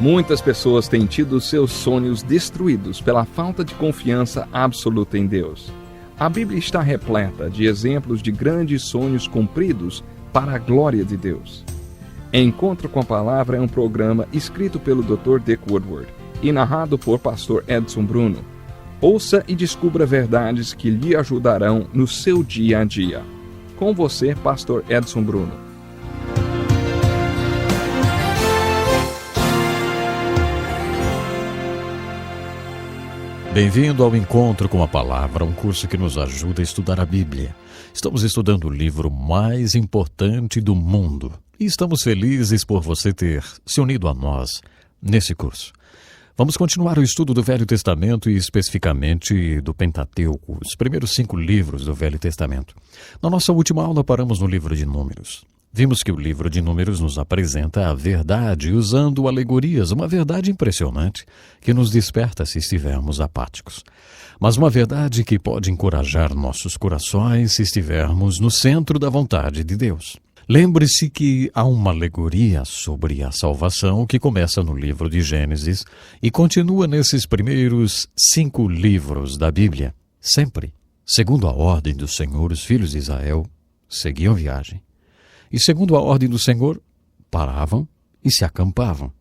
Muitas pessoas têm tido seus sonhos destruídos pela falta de confiança absoluta em Deus. A Bíblia está repleta de exemplos de grandes sonhos cumpridos para a glória de Deus. Encontro com a Palavra é um programa escrito pelo Dr. Dick Woodward e narrado por Pastor Edson Bruno. Ouça e descubra verdades que lhe ajudarão no seu dia a dia. Com você, Pastor Edson Bruno. Bem-vindo ao Encontro com a Palavra, um curso que nos ajuda a estudar a Bíblia. Estamos estudando o livro mais importante do mundo e estamos felizes por você ter se unido a nós nesse curso. Vamos continuar o estudo do Velho Testamento e especificamente do Pentateuco, os primeiros 5 livros do Velho Testamento. Na nossa última aula paramos no livro de Números. Vimos que o livro de Números nos apresenta a verdade usando alegorias, uma verdade impressionante que nos desperta se estivermos apáticos. Mas uma verdade que pode encorajar nossos corações se estivermos no centro da vontade de Deus. Lembre-se que há uma alegoria sobre a salvação que começa no livro de Gênesis e continua nesses primeiros 5 livros da Bíblia. Sempre, segundo a ordem do Senhor, os filhos de Israel seguiam viagem. E segundo a ordem do Senhor, paravam e se acampavam.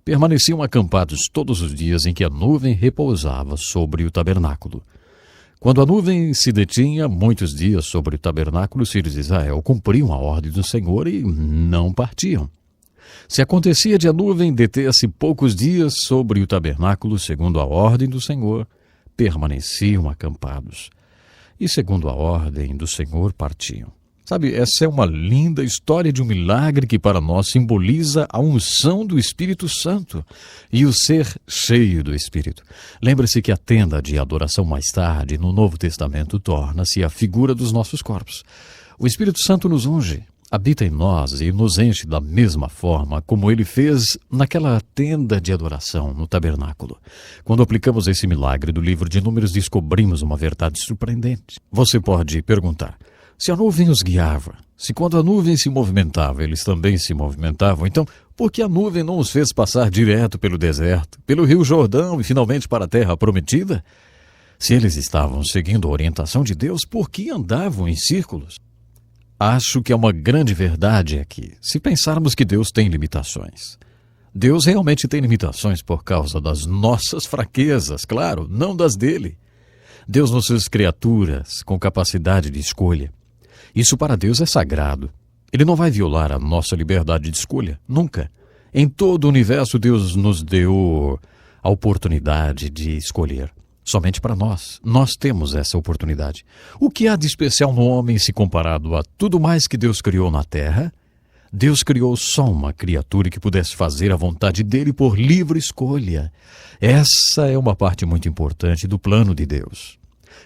Permaneciam acampados todos os dias em que a nuvem repousava sobre o tabernáculo. Quando a nuvem se detinha muitos dias sobre o tabernáculo, os filhos de Israel cumpriam a ordem do Senhor e não partiam. Se acontecia de a nuvem deter-se poucos dias sobre o tabernáculo, segundo a ordem do Senhor, permaneciam acampados. E segundo a ordem do Senhor, partiam. Sabe, essa é uma linda história de um milagre que para nós simboliza a unção do Espírito Santo e o ser cheio do Espírito. Lembre-se que a tenda de adoração mais tarde, no Novo Testamento, torna-se a figura dos nossos corpos. O Espírito Santo nos unge, habita em nós e nos enche da mesma forma como ele fez naquela tenda de adoração no tabernáculo. Quando aplicamos esse milagre do livro de Números, descobrimos uma verdade surpreendente. Você pode perguntar: se a nuvem os guiava, se quando a nuvem se movimentava, eles também se movimentavam, então por que a nuvem não os fez passar direto pelo deserto, pelo Rio Jordão e finalmente para a terra prometida? Se eles estavam seguindo a orientação de Deus, por que andavam em círculos? Acho que é uma grande verdade aqui, se pensarmos que Deus tem limitações. Deus realmente tem limitações por causa das nossas fraquezas, claro, não das dele. Deus nos fez criaturas com capacidade de escolha. Isso para Deus é sagrado. Ele não vai violar a nossa liberdade de escolha, nunca. Em todo o universo, Deus nos deu a oportunidade de escolher. Somente para nós. Nós temos essa oportunidade. O que há de especial no homem se comparado a tudo mais que Deus criou na terra? Deus criou só uma criatura que pudesse fazer a vontade dele por livre escolha. Essa é uma parte muito importante do plano de Deus.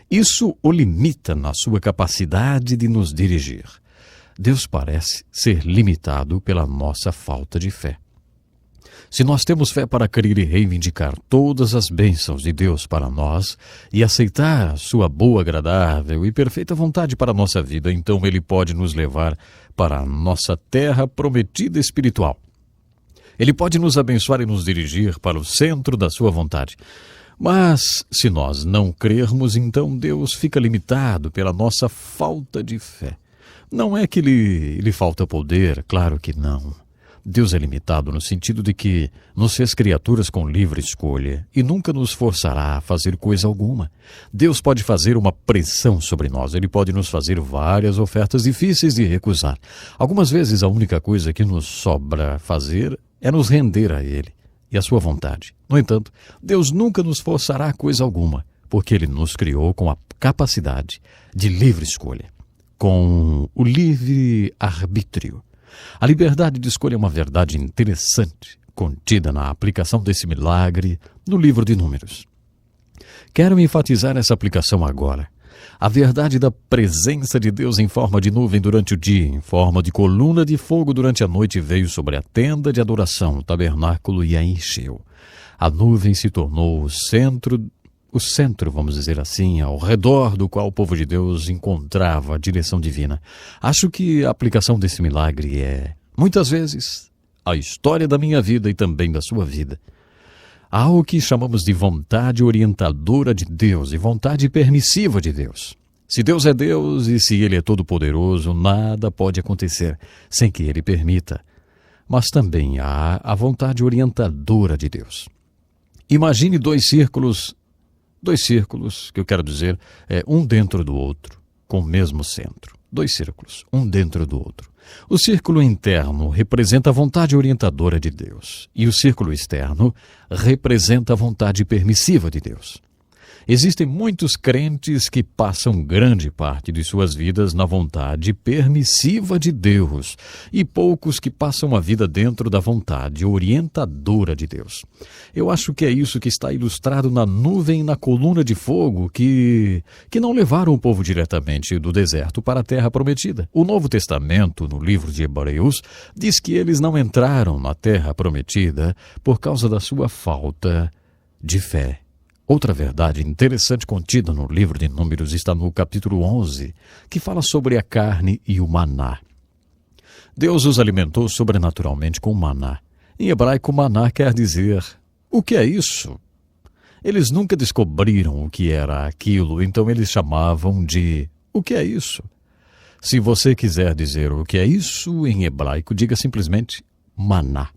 Isso o limita na sua capacidade de nos dirigir. Deus parece ser limitado pela nossa falta de fé. Se nós temos fé para crer e reivindicar todas as bênçãos de Deus para nós e aceitar a sua boa, agradável e perfeita vontade para a nossa vida, então Ele pode nos levar para a nossa terra prometida espiritual. Ele pode nos abençoar e nos dirigir para o centro da sua vontade. Mas, se nós não crermos, então Deus fica limitado pela nossa falta de fé. Não é que lhe falta poder, claro que não. Deus é limitado no sentido de que nos fez criaturas com livre escolha e nunca nos forçará a fazer coisa alguma. Deus pode fazer uma pressão sobre nós, Ele pode nos fazer várias ofertas difíceis de recusar. Algumas vezes a única coisa que nos sobra fazer é nos render a Ele e à sua vontade. No entanto, Deus nunca nos forçará coisa alguma, porque Ele nos criou com a capacidade de livre escolha, com o livre arbítrio. A liberdade de escolha é uma verdade interessante, contida na aplicação desse milagre no livro de Números. Quero enfatizar essa aplicação agora. A verdade da presença de Deus em forma de nuvem durante o dia, em forma de coluna de fogo durante a noite, veio sobre a tenda de adoração, o tabernáculo, e a encheu. A nuvem se tornou o centro, vamos dizer assim, ao redor do qual o povo de Deus encontrava a direção divina. Acho que a aplicação desse milagre é, muitas vezes, a história da minha vida e também da sua vida. Há o que chamamos de vontade orientadora de Deus e vontade permissiva de Deus. Se Deus é Deus e se Ele é todo-poderoso, nada pode acontecer sem que Ele permita. Mas também há a vontade orientadora de Deus. Imagine dois círculos, que eu quero dizer, um dentro do outro, com o mesmo centro. Dois círculos, um dentro do outro. O círculo interno representa a vontade orientadora de Deus e o círculo externo representa a vontade permissiva de Deus. Existem muitos crentes que passam grande parte de suas vidas na vontade permissiva de Deus e poucos que passam a vida dentro da vontade orientadora de Deus. Eu acho que é isso que está ilustrado na nuvem e na coluna de fogo que não levaram o povo diretamente do deserto para a terra prometida. O Novo Testamento, no livro de Hebreus, diz que eles não entraram na terra prometida por causa da sua falta de fé. Outra verdade interessante contida no livro de Números está no capítulo 11, que fala sobre a carne e o maná. Deus os alimentou sobrenaturalmente com maná. Em hebraico, maná quer dizer, o que é isso? Eles nunca descobriram o que era aquilo, então eles chamavam de, o que é isso? Se você quiser dizer o que é isso em hebraico, diga simplesmente maná.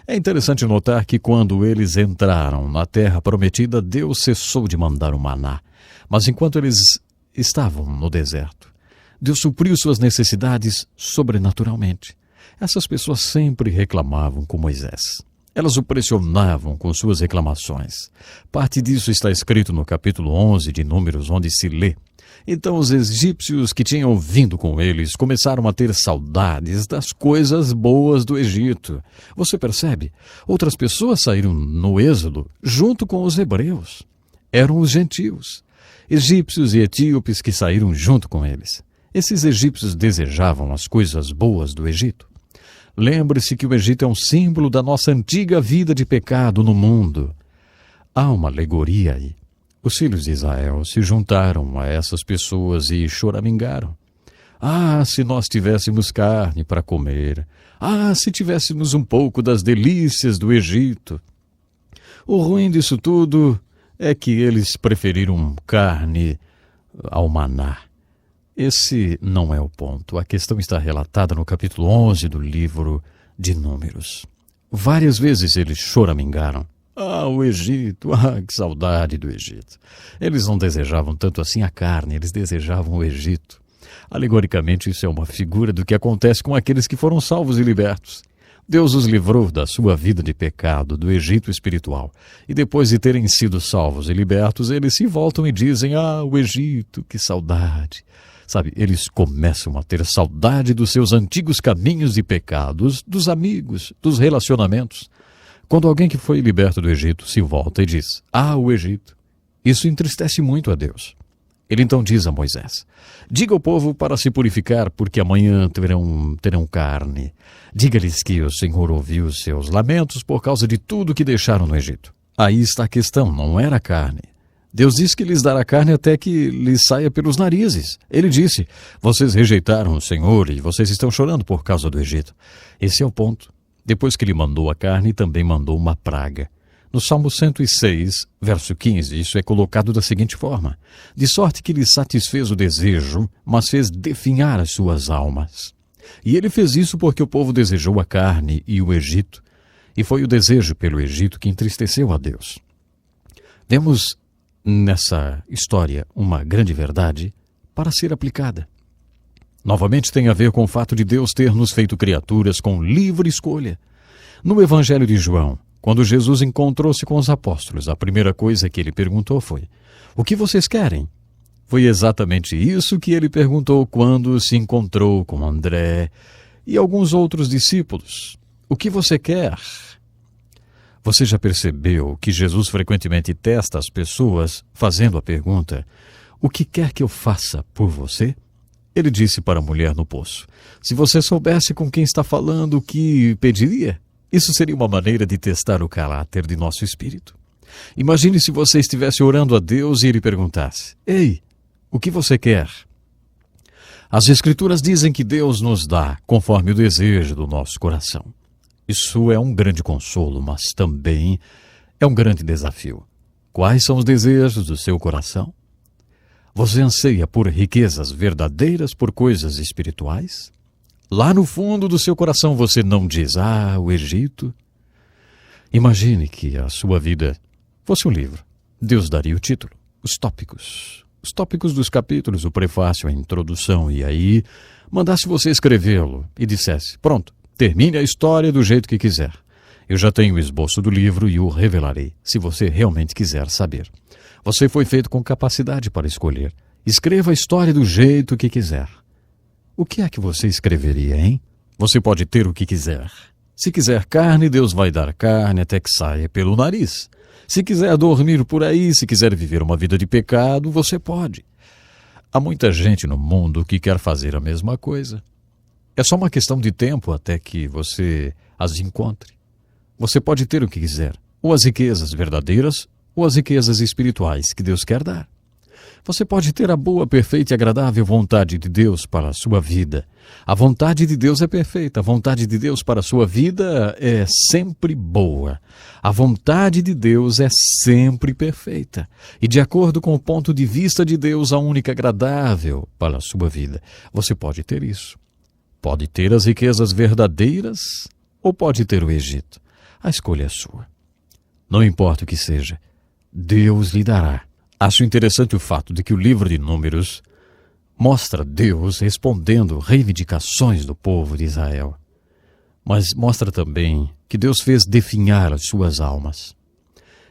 É interessante notar que quando eles entraram na terra prometida, Deus cessou de mandar o maná. Mas enquanto eles estavam no deserto, Deus supriu suas necessidades sobrenaturalmente. Essas pessoas sempre reclamavam com Moisés. Elas o pressionavam com suas reclamações. Parte disso está escrito no capítulo 11 de Números, onde se lê: então os egípcios que tinham vindo com eles começaram a ter saudades das coisas boas do Egito. Você percebe? Outras pessoas saíram no Êxodo junto com os hebreus. Eram os gentios, egípcios e etíopes que saíram junto com eles. Esses egípcios desejavam as coisas boas do Egito. Lembre-se que o Egito é um símbolo da nossa antiga vida de pecado no mundo. Há uma alegoria aí. Os filhos de Israel se juntaram a essas pessoas e choramingaram. Ah, se nós tivéssemos carne para comer! Ah, se tivéssemos um pouco das delícias do Egito! O ruim disso tudo é que eles preferiram carne ao maná. Esse não é o ponto. A questão está relatada no capítulo 11 do livro de Números. Várias vezes eles choramingaram. Ah, o Egito, que saudade do Egito. Eles não desejavam tanto assim a carne, eles desejavam o Egito. Alegoricamente, isso é uma figura do que acontece com aqueles que foram salvos e libertos. Deus os livrou da sua vida de pecado, do Egito espiritual. E depois de terem sido salvos e libertos, eles se voltam e dizem, ah, o Egito, que saudade. Sabe, eles começam a ter saudade dos seus antigos caminhos e pecados, dos amigos, dos relacionamentos. Quando alguém que foi liberto do Egito se volta e diz, ah, o Egito, isso entristece muito a Deus. Ele então diz a Moisés, diga ao povo para se purificar, porque amanhã terão carne. Diga-lhes que o Senhor ouviu os seus lamentos por causa de tudo que deixaram no Egito. Aí está a questão, não era carne. Deus disse que lhes dará carne até que lhes saia pelos narizes. Ele disse, vocês rejeitaram o Senhor e vocês estão chorando por causa do Egito. Esse é o ponto. Depois que ele mandou a carne, também mandou uma praga. No Salmo 106, verso 15, isso é colocado da seguinte forma: de sorte que lhe satisfez o desejo, mas fez definhar as suas almas. E ele fez isso porque o povo desejou a carne e o Egito, e foi o desejo pelo Egito que entristeceu a Deus. Vemos nessa história uma grande verdade para ser aplicada. Novamente tem a ver com o fato de Deus ter nos feito criaturas com livre escolha. No Evangelho de João, quando Jesus encontrou-se com os apóstolos, a primeira coisa que ele perguntou foi, o que vocês querem? Foi exatamente isso que ele perguntou quando se encontrou com André e alguns outros discípulos. O que você quer? Você já percebeu que Jesus frequentemente testa as pessoas fazendo a pergunta, o que quer que eu faça por você? Ele disse para a mulher no poço, se você soubesse com quem está falando, o que pediria? Isso seria uma maneira de testar o caráter de nosso espírito. Imagine se você estivesse orando a Deus e ele perguntasse, ei, o que você quer? As Escrituras dizem que Deus nos dá conforme o desejo do nosso coração. Isso é um grande consolo, mas também é um grande desafio. Quais são os desejos do seu coração? Você anseia por riquezas verdadeiras, por coisas espirituais? Lá no fundo do seu coração você não diz, o Egito. Imagine que a sua vida fosse um livro. Deus daria o título, os tópicos dos capítulos, o prefácio, a introdução, e aí mandasse você escrevê-lo e dissesse, pronto, termine a história do jeito que quiser. Eu já tenho o esboço do livro e o revelarei, se você realmente quiser saber. Você foi feito com capacidade para escolher. Escreva a história do jeito que quiser. O que é que você escreveria, hein? Você pode ter o que quiser. Se quiser carne, Deus vai dar carne até que saia pelo nariz. Se quiser dormir por aí, se quiser viver uma vida de pecado, você pode. Há muita gente no mundo que quer fazer a mesma coisa. É só uma questão de tempo até que você as encontre. Você pode ter o que quiser, ou as riquezas verdadeiras, ou as riquezas espirituais que Deus quer dar. Você pode ter a boa, perfeita e agradável vontade de Deus para a sua vida. A vontade de Deus é perfeita, a vontade de Deus para a sua vida é sempre boa. A vontade de Deus é sempre perfeita. E de acordo com o ponto de vista de Deus, a única agradável para a sua vida. Você pode ter isso. Pode ter as riquezas verdadeiras ou pode ter o Egito. A escolha é sua. Não importa o que seja, Deus lhe dará. Acho interessante o fato de que o livro de Números mostra Deus respondendo reivindicações do povo de Israel. Mas mostra também que Deus fez definhar as suas almas.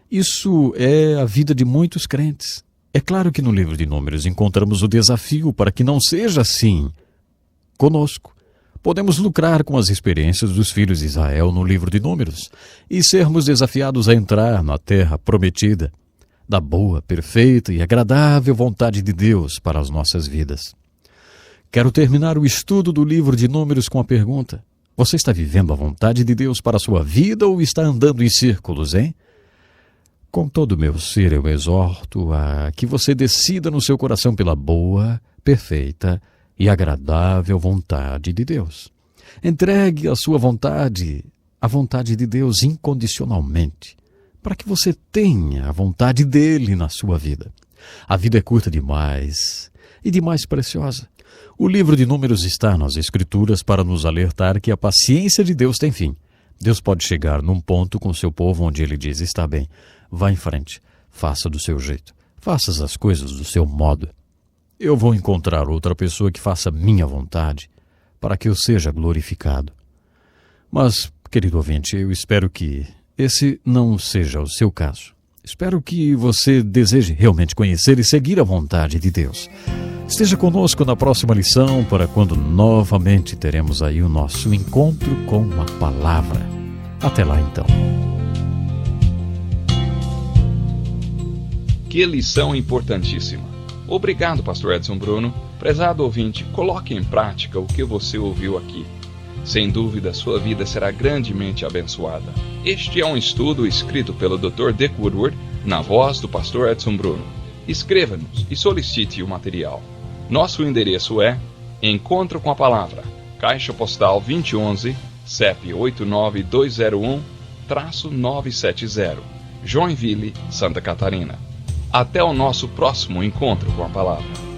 Isso é a vida de muitos crentes. É claro que no livro de Números encontramos o desafio para que não seja assim conosco. Podemos lucrar com as experiências dos filhos de Israel no livro de Números e sermos desafiados a entrar na terra prometida, da boa, perfeita e agradável vontade de Deus para as nossas vidas. Quero terminar o estudo do livro de Números com a pergunta: você está vivendo a vontade de Deus para a sua vida ou está andando em círculos, hein? Com todo o meu ser eu exorto a que você decida no seu coração pela boa, perfeita e agradável vontade de Deus. Entregue a sua vontade à vontade de Deus incondicionalmente, para que você tenha a vontade dele na sua vida. A vida é curta demais e demais preciosa. O livro de Números está nas Escrituras para nos alertar que a paciência de Deus tem fim. Deus pode chegar num ponto com seu povo onde ele diz: está bem, vá em frente, faça do seu jeito, faça as coisas do seu modo. Eu vou encontrar outra pessoa que faça minha vontade, para que eu seja glorificado. Mas, querido ouvinte, eu espero que esse não seja o seu caso. Espero que você deseje realmente conhecer e seguir a vontade de Deus. Esteja conosco na próxima lição para quando novamente teremos aí o nosso encontro com a palavra. Até lá então. Que lição importantíssima. Obrigado, pastor Edson Bruno. Prezado ouvinte, coloque em prática o que você ouviu aqui. Sem dúvida, sua vida será grandemente abençoada. Este é um estudo escrito pelo Dr. Dick Woodward, na voz do pastor Edson Bruno. Escreva-nos e solicite o material. Nosso endereço é Encontro com a Palavra, Caixa Postal 2011, CEP 89201-970, Joinville, Santa Catarina. Até o nosso próximo encontro com a Palavra.